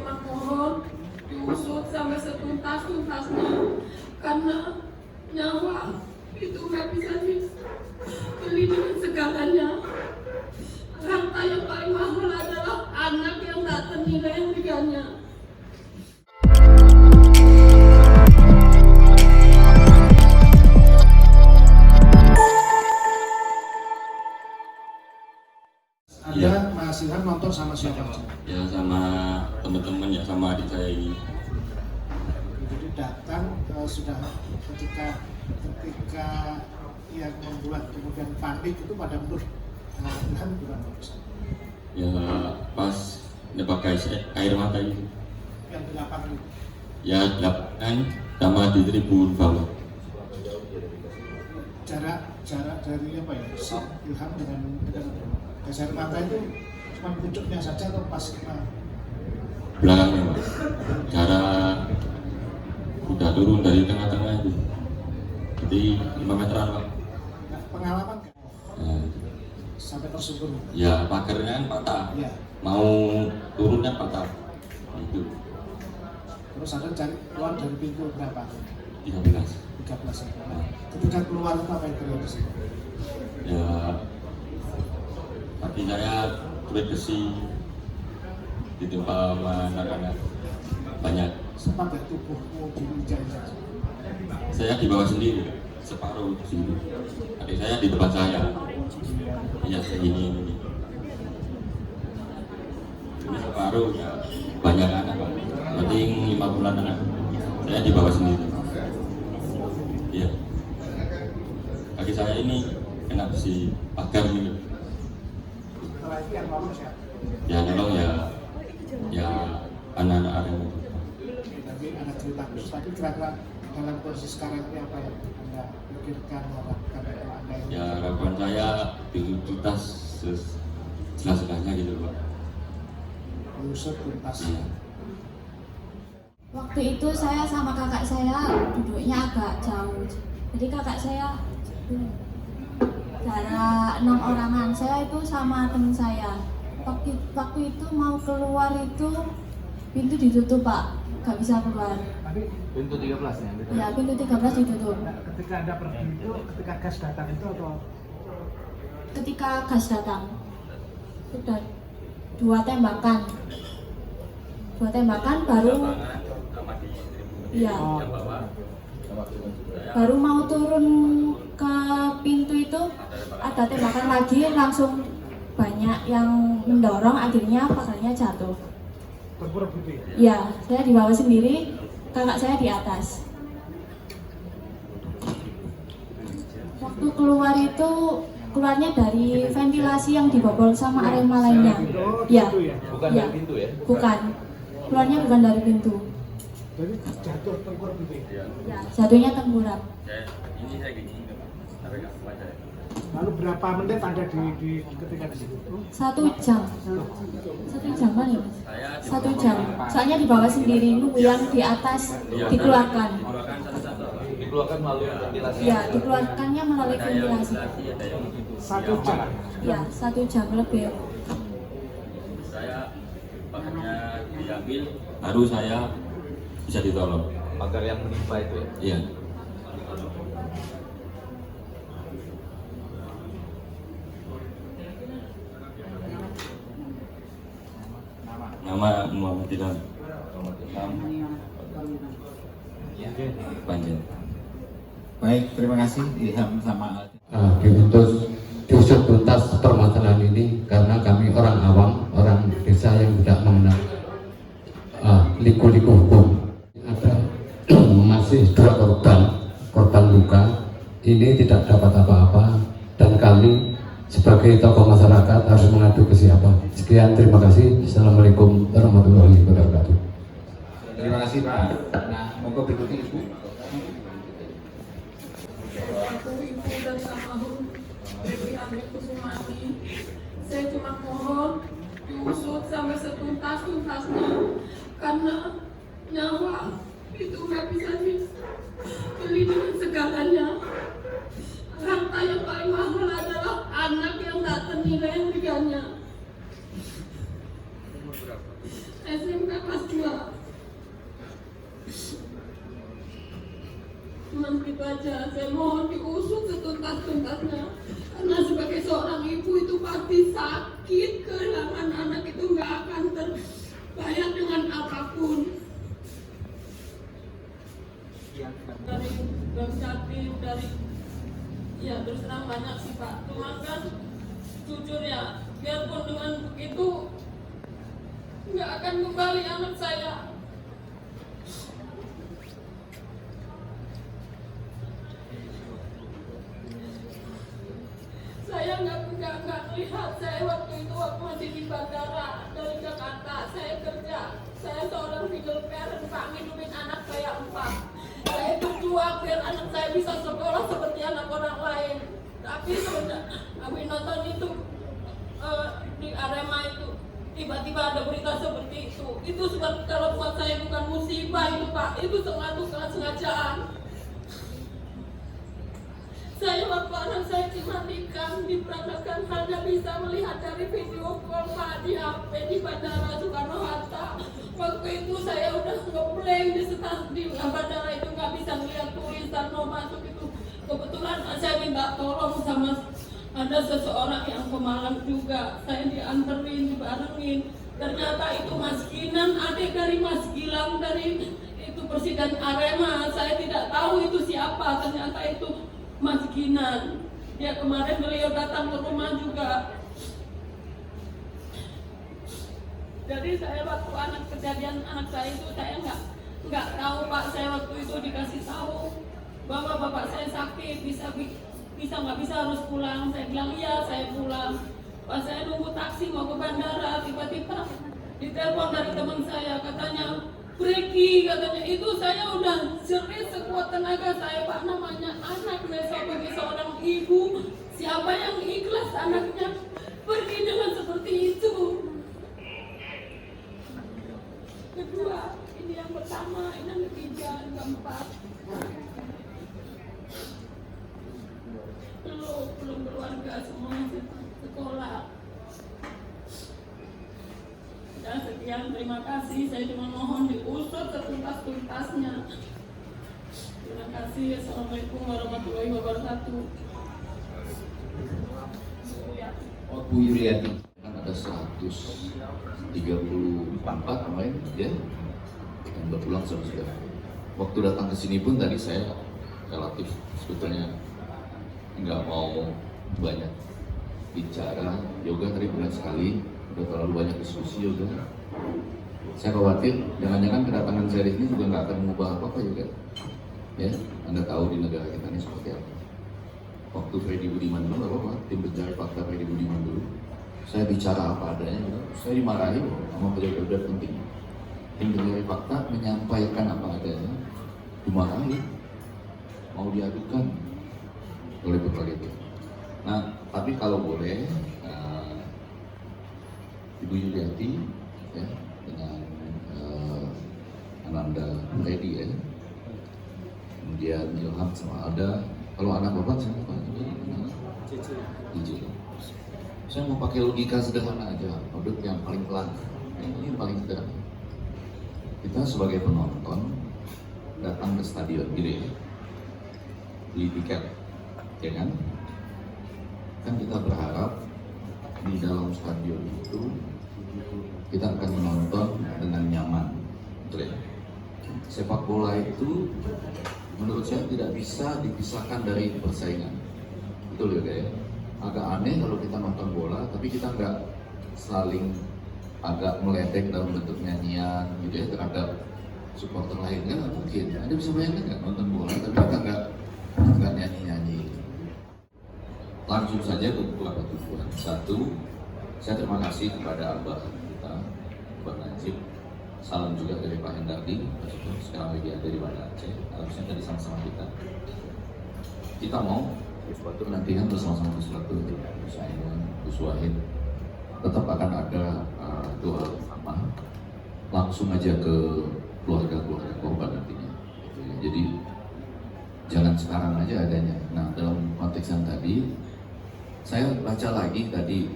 cuma mohon diusut sampai setuntas-tuntasnya, karena nyawa itu nggak bisa dibeli dengan segalanya. Harta yang paling mahal adalah anak yang tak ternilai harganya. Anda Mas Ilham nonton sama siapa? Ya sama teman-teman ya, sama adik saya ini. Jadi datang sudah ketika yang membuat kemudian panik itu pada menurut Ilham gimana? Ya pas pakai air mata itu. Yang di lapangan itu. Ya lapangan sama di tribun bawah. Jarak dari apa ya? Si Ilham dengan gas air mata itu cuma pucuknya saja atau pas kena Belakangnya mas. Cara udah turun dari tengah-tengah itu. Jadi 5 meteran pak. nah, pengalaman kan? Nah, Sampai tersungkur. ya pagarnya kan patah. Iya. Mau turun kan patah. Itu Terus Anda cari keluar dari pintu berapa? 13. 13 ya. Nah, ketika keluar itu apa yang terjadi di sini? Ya kaki saya kulit besi ditimpa sama anak-anak banyak. Sempat nggak tubuhmu diinjak-injak? Saya di bawah sendiri, separuh di sini. Adik saya di depan saya. Iya segini ini. Ini separuh ya banyak anak pak. Penting 5 bulan anak. Saya di bawah sendiri. Iya. Kaki saya ini kena besi pagar gitu. Setelah itu yang lolos ya? Ya nolong ya anak-anak Arema itu. Tapi ada cerita khusus, tapi kira-kira dalam posisi sekarang ini apa yang Anda pikirkan melakukan atau Anda yang Ya harapan saya dituntas jelas-jelasnya gitu pak. diusut tuntas? Iya. Waktu itu saya sama kakak saya duduknya agak jauh. Jadi kakak saya jarak 6 orangan. Saya itu sama teman saya. Waktu itu mau keluar itu pintu ditutup pak, nggak bisa keluar. Tapi Pintu 13 ya? Ya pintu 13 ditutup. ketika Anda pergi itu, ketika gas datang itu atau Ketika gas datang, sudah 2 tembakan. 2 tembakan baru, ya, baru mau turun ke pintu itu ada tembakan lagi, langsung banyak yang mendorong, akhirnya pagarnya jatuh. terpuruk gitu ya? Ya, saya di bawah sendiri, kakak saya di atas. Waktu keluar itu keluarnya dari ventilasi yang dibobol sama Arema lainnya. Ya, Bukan ya, dari pintu ya? bukan. Keluarnya bukan dari pintu. Jadi jatuh terpuruk gitu ya? Ya, jatuhnya tengkurap. Ini saya gini, tapi nggak kuat saya. Lalu berapa menit Anda ketika di situ? 1 jam. 1 jam kan ya mas? 1 jam. Soalnya di bawah sendiri, nunggu yang di atas dikeluarkan. Dikeluarkan melalui ventilasi. Ya, dikeluarkannya melalui ventilasi. 1 jam? Ya, 1 jam lebih. Saya pagarnya diambil, baru saya bisa ditolong. Pagar yang menimpa itu ya? Iya. Nama Muhammad Ilham. Panjen. Baik, terima kasih Ilham sama diusut tuntas permasalahan ini karena kami orang awam, orang desa yang tidak mengenal liku-liku hukum. Ada masih 2 korban luka. Ini tidak dapat apa-apa dan kami sebagai tokoh masyarakat harus mengadu ke siapa. Sekian, terima kasih. Assalamualaikum warahmatullahi wabarakatuh. Terima kasih Pak. Nah, monggo berikutnya Ibu. Aku ibu dan almarhum Dewi Amir Kusumati. Saya cuma mohon diusut sampai setuntas-tuntasnya, karena nyawa itu nggak bisa dibeli dengan segalanya. Harta yang paling mahal adalah anak yang tak ternilai harganya. SMK kelas 2. Cuman gitu aja, saya mohon diusut setuntas-tuntasnya. Karena sebagai seorang ibu itu pasti sakit, kehilangan anak itu nggak akan terbayar dengan apapun. Dari sakit, dari ya terus terang banyak sih Pak. Cuma kan jujur ya, biarpun dengan begitu nggak akan kembali anak saya. Saya nggak melihat, saya waktu itu waktu masih di bandara dari Jakarta, saya kerja, saya seorang single parent Pak, ngidupin anak saya 4. Saya berjuang biar anak saya bisa sekolah seperti anak orang lain. Tapi sudah kami nonton itu di Arema itu, tiba-tiba ada berita seperti itu. Itu sebab kalau buat saya bukan musibah itu Pak, itu sengajaan. Saya waktu anak saya dimandikan, diperanakan hanya bisa melihat dari video call Pak di HP di Bandara Soekarno-Hatta. Waktu itu saya udah ngeblank di bandara itu, nggak bisa melihat tulisan mau masuk itu. Kebetulan saya minta tolong sama ada seseorang yang pemalang juga. Saya dianterin, dibarengin. Ternyata itu Mas Kinan, adik dari Mas Gilang dari itu presiden Arema. Saya tidak tahu itu siapa, ternyata itu Mas Kinan. Ya kemarin beliau datang ke rumah juga. Jadi saya waktu kejadian anak saya itu saya nggak tahu Pak. Saya waktu itu dikasih tahu bahwa bapak saya sakit, bisa nggak bisa harus pulang. Saya bilang iya, saya pulang. Pas saya nunggu taksi mau ke bandara, tiba-tiba ditelepon dari teman saya, katanya Breki, katanya itu. Saya udah jerit sekuat tenaga saya Pak, namanya anak saya sebagai seorang ibu, siapa yang ikhlas anaknya pergi dengan seperti itu. Kedua, ini yang pertama, ini yang ketiga, yang keempat. Belum keluarga semuanya sekolah. Dan sekian, terima kasih. Saya cuma mohon diusut setuntas-tuntasnya. Terima kasih. Assalamualaikum warahmatullahi wabarakatuh. Oh, Bu Yuliati kan ada 134 kemarin ya, yang berpulang sudah. Waktu datang ke sini pun tadi saya relatif sebetulnya nggak mau banyak bicara. Yoga tadi benar sekali, udah terlalu banyak diskusi yoga. Saya khawatir jangan-jangan kedatangan saya di sini juga nggak akan mengubah apa-apa juga. Ya, Anda tahu di negara kita ini seperti apa. Waktu Freddy Budiman dulu, apa tim pencari fakta Freddy Budiman dulu, saya bicara apa adanya, saya dimarahi sama pejabat-pejabat penting. Tim pencari fakta menyampaikan apa adanya, dimarahi, mau diadukan oleh berbagai pihak. Nah, tapi kalau boleh, Ibu Yuliati ya, dengan Ananda Freddy ya, kemudian Ilham sama Alda. Kalau anak bapak siapa? Cici. Saya mau pakai logika sederhana aja, produk yang paling pelan. Ini yang paling sederhana. Kita sebagai penonton datang ke stadion, gitu ya, beli tiket, ya kan? Kan kita berharap di dalam stadion itu kita akan menonton dengan nyaman, betul ya? Sepak bola itu menurut saya tidak bisa dipisahkan dari persaingan, betul ya? Agak aneh kalau kita nonton bola tapi kita nggak saling agak meledek dalam bentuk nyanyian gitu ya terhadap supporter lain, kan nggak mungkin. Anda bisa bayangkan nggak nonton bola tapi kita nggak nyanyi. Langsung saja ke beberapa tujuan. Satu, saya terima kasih kepada Abah kita, Abah Najib. Salam juga dari Pak Hendardi, sekarang lagi ada di Banda Aceh. Harusnya tadi sama-sama kita mau sesuatu nantinya bersama-sama sesuatu untuk Gus Aiman, Gus Wahid. Tetap akan ada doa bersama. Langsung aja ke keluarga-keluarga korban nantinya. Jadi jangan sekarang aja adanya. Nah, dalam konteks yang tadi, saya baca lagi tadi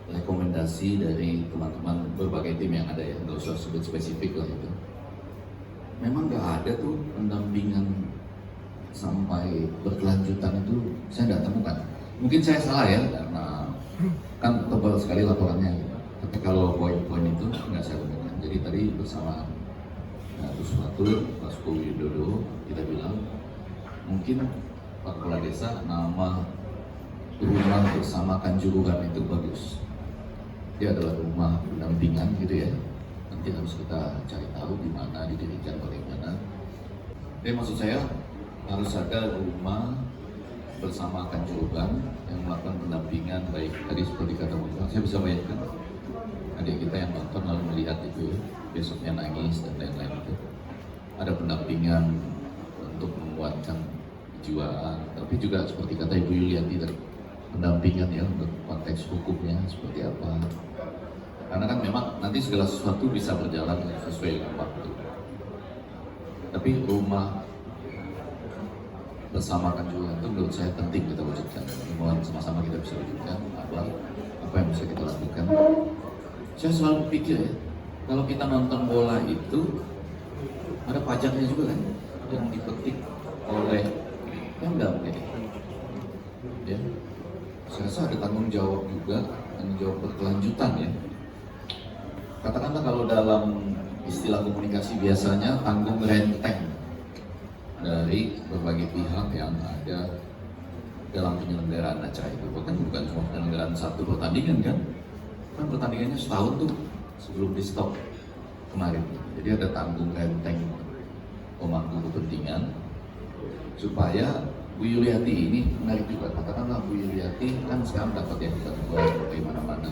rekomendasi dari teman-teman berbagai tim yang ada ya, nggak usah sebut spesifik lah itu. Memang nggak ada tuh pendampingan sampai berkelanjutan itu, saya nggak temukan. Mungkin saya salah ya, karena kan tebal sekali laporannya. Tapi kalau poin-poin itu nggak saya temukan. Jadi tadi bersama Gus Fatur, Pak Sukowi Widodo, kita bilang mungkin Pak Kepala Desa nama rumah bersama Kanjuruhan itu bagus. Dia adalah rumah pendampingan gitu ya. Nanti harus kita cari tahu di mana didirikan, bagaimana. Tapi maksud saya harus ada rumah bersama Kanjuruhan yang melakukan pendampingan, baik tadi seperti kata Bapak, saya bisa bayangkan adik kita yang nonton lalu melihat itu ya, besoknya nangis dan lain-lain itu. Ada pendampingan untuk menguatkan kejiwaan, tapi juga seperti kata Ibu Yulianti tadi, pendampingan ya untuk konteks hukumnya seperti apa. Karena kan memang nanti segala sesuatu bisa berjalan sesuai dengan waktu. Tapi rumah bersama Kanjuruhan itu menurut saya penting kita wujudkan. Mohon sama-sama kita bisa wujudkan apa yang bisa kita lakukan. Saya selalu pikir ya, kalau kita nonton bola itu ada pajaknya juga kan yang dipetik oleh Pemda mungkin ya. Saya rasa ada tanggung jawab juga, tanggung jawab berkelanjutan ya. Katakanlah kalau dalam istilah komunikasi biasanya tanggung renteng dari berbagai pihak yang ada dalam penyelenggaraan acara itu. Bahkan bukan cuma penyelenggaraan satu pertandingan kan pertandingannya setahun tuh sebelum di stop kemarin. Jadi ada tanggung renteng pemangku kepentingan supaya Bu Yuliati ini menarik juga. Katakanlah Bu Yuliati kan sekarang dapat yang kita buat bagaimana-mana.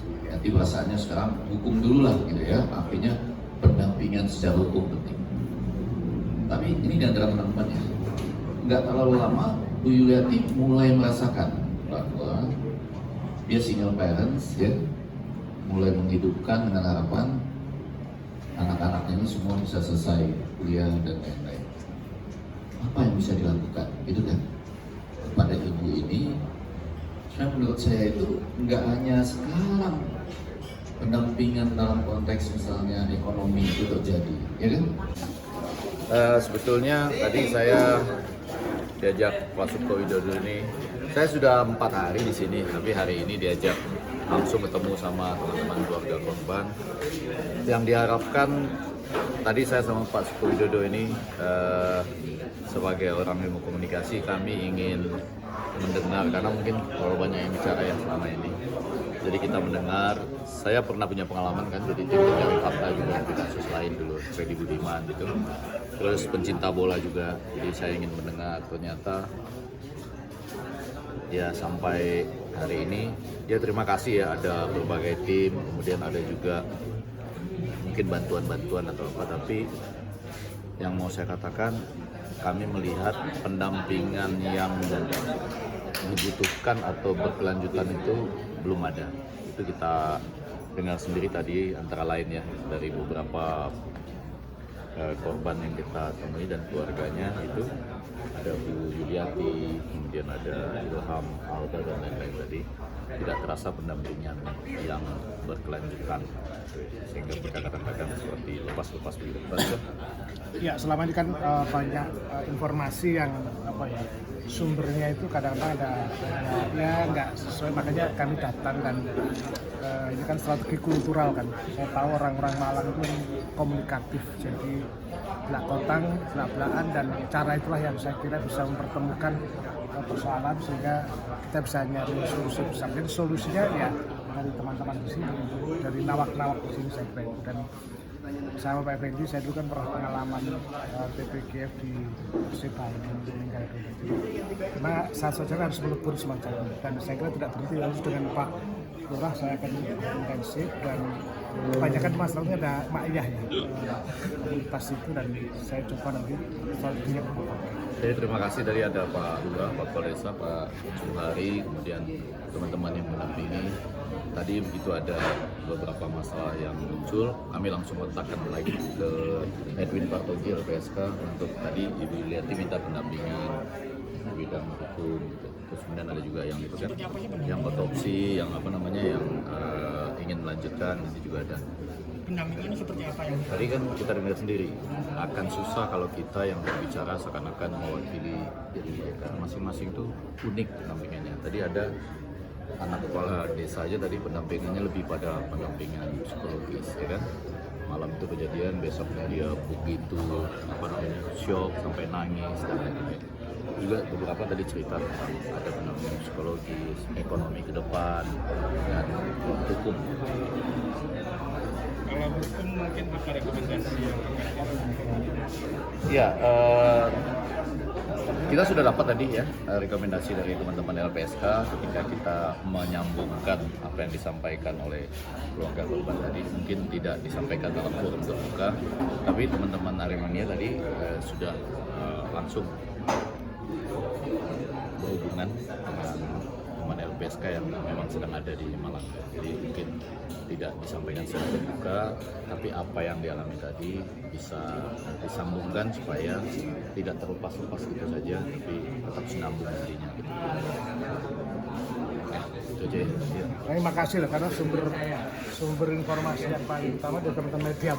Yuliati perasaannya sekarang hukum dulu lah gitu ya, artinya pendampingan secara hukum penting. Tapi ini di antara teman-temannya, nggak terlalu lama Bu Yuliati mulai merasakan bahwa dia single parents ya, mulai menghidupkan dengan harapan anak-anaknya ini semua bisa selesai kuliah dan lain-lain. Apa yang bisa dilakukan gitu kan kepada ibu ini? Menurut saya itu nggak hanya sekarang pendampingan dalam konteks misalnya ekonomi itu terjadi, ya kan? Sebetulnya tadi saya diajak Pak Sukowi Widodo ini, saya sudah 4 hari di sini, tapi hari ini diajak langsung ketemu sama teman-teman keluarga korban. Yang diharapkan tadi saya sama Pak Sukowi Widodo ini sebagai orang ilmu komunikasi, kami ingin mendengar, karena mungkin kalau banyak yang bicara yang selama ini, jadi kita mendengar. Saya pernah punya pengalaman kan, jadi tim pencari fakta juga di kasus lain dulu, Freddy Budiman gitu, terus pencinta bola juga. Jadi saya ingin mendengar, ternyata ya sampai hari ini ya terima kasih ya ada berbagai tim, kemudian ada juga mungkin bantuan-bantuan atau apa, tapi yang mau saya katakan, kami melihat pendampingan yang dibutuhkan atau berkelanjutan itu belum ada. Itu kita dengar sendiri tadi, antara lain ya dari beberapa korban yang kita temui dan keluarganya itu ada Bu Yuliati, kemudian ada Ilham, Alda dan lain-lain tadi, tidak terasa pendampingan yang berkelanjutan, sehingga kita kadang-kadang seperti lepas-lepas begitu. Ya, selama ini kan banyak informasi yang sumbernya itu kadang-kadang ada ya nggak sesuai, makanya kami datang. Dan ini kan strategi kultural kan, saya tahu orang-orang Malang itu komunikatif, jadi belak-kotang, belak-belakan, dan cara itulah yang saya kira bisa mempertemukan persoalan sehingga kita bisa nyari solusi bersama. Jadi solusinya ya dari teman-teman di sini, dari nawak-nawak di sini saya kira. Dan sama Pak Effendi, saya dulu kan pernah pengalaman PPGF di Persebaya meninggal dunia. Karena saat saudara harus melebur semacam ini, dan saya kira tidak berhenti harus dengan Pak Lurah saya akan intensif, dan kebanyakan masalahnya ada Ma'iyah ya, komunitas itu, dan saya coba nanti strateginya. Jadi terima kasih dari ada Pak Lurah, Pak Kepala Desa, Pak Juhari, kemudian teman-teman yang mendampingi. Tadi begitu ada beberapa masalah yang muncul, kami langsung kontakkan lagi ke Edwin Partogi LPSK untuk tadi Ibu Yuliati minta pendampingan bidang hukum. terus kemudian ada juga yang itu kan, yang otopsi, yang apa namanya, yang ingin melanjutkan, itu juga ada. Pendampingannya seperti apa yang Tadi kan kita dengar sendiri, akan susah kalau kita yang berbicara seakan-akan mewakili diri mereka. Masing-masing itu unik pendampingannya. Tadi ada anak kepala desa aja tadi pendampingannya lebih pada pendampingan psikologis, ya kan. Malam itu kejadian, besoknya dia begitu apa namanya, shock sampai nangis dan lain-lain. Juga beberapa tadi cerita tentang ada pendampingan psikologis, ekonomi ke depan, dan hukum. kalau hukum mungkin apa rekomendasi yang Ya, kita sudah dapat tadi ya rekomendasi dari teman-teman LPSK ketika kita menyambungkan apa yang disampaikan oleh keluarga korban tadi. Mungkin tidak disampaikan dalam forum terbuka, tapi teman-teman Aremania tadi sudah langsung berhubungan dengan teman LPSK yang memang sedang ada di Malang. Jadi mungkin tidak disampaikan secara terbuka, tapi apa yang dialami tadi bisa disambungkan supaya tidak terlepas-lepas gitu saja, tapi tetap sinambung nantinya. Gitu. Ya, itu aja ya. Terima kasih lah karena sumber informasi yang paling utama dari teman-teman media.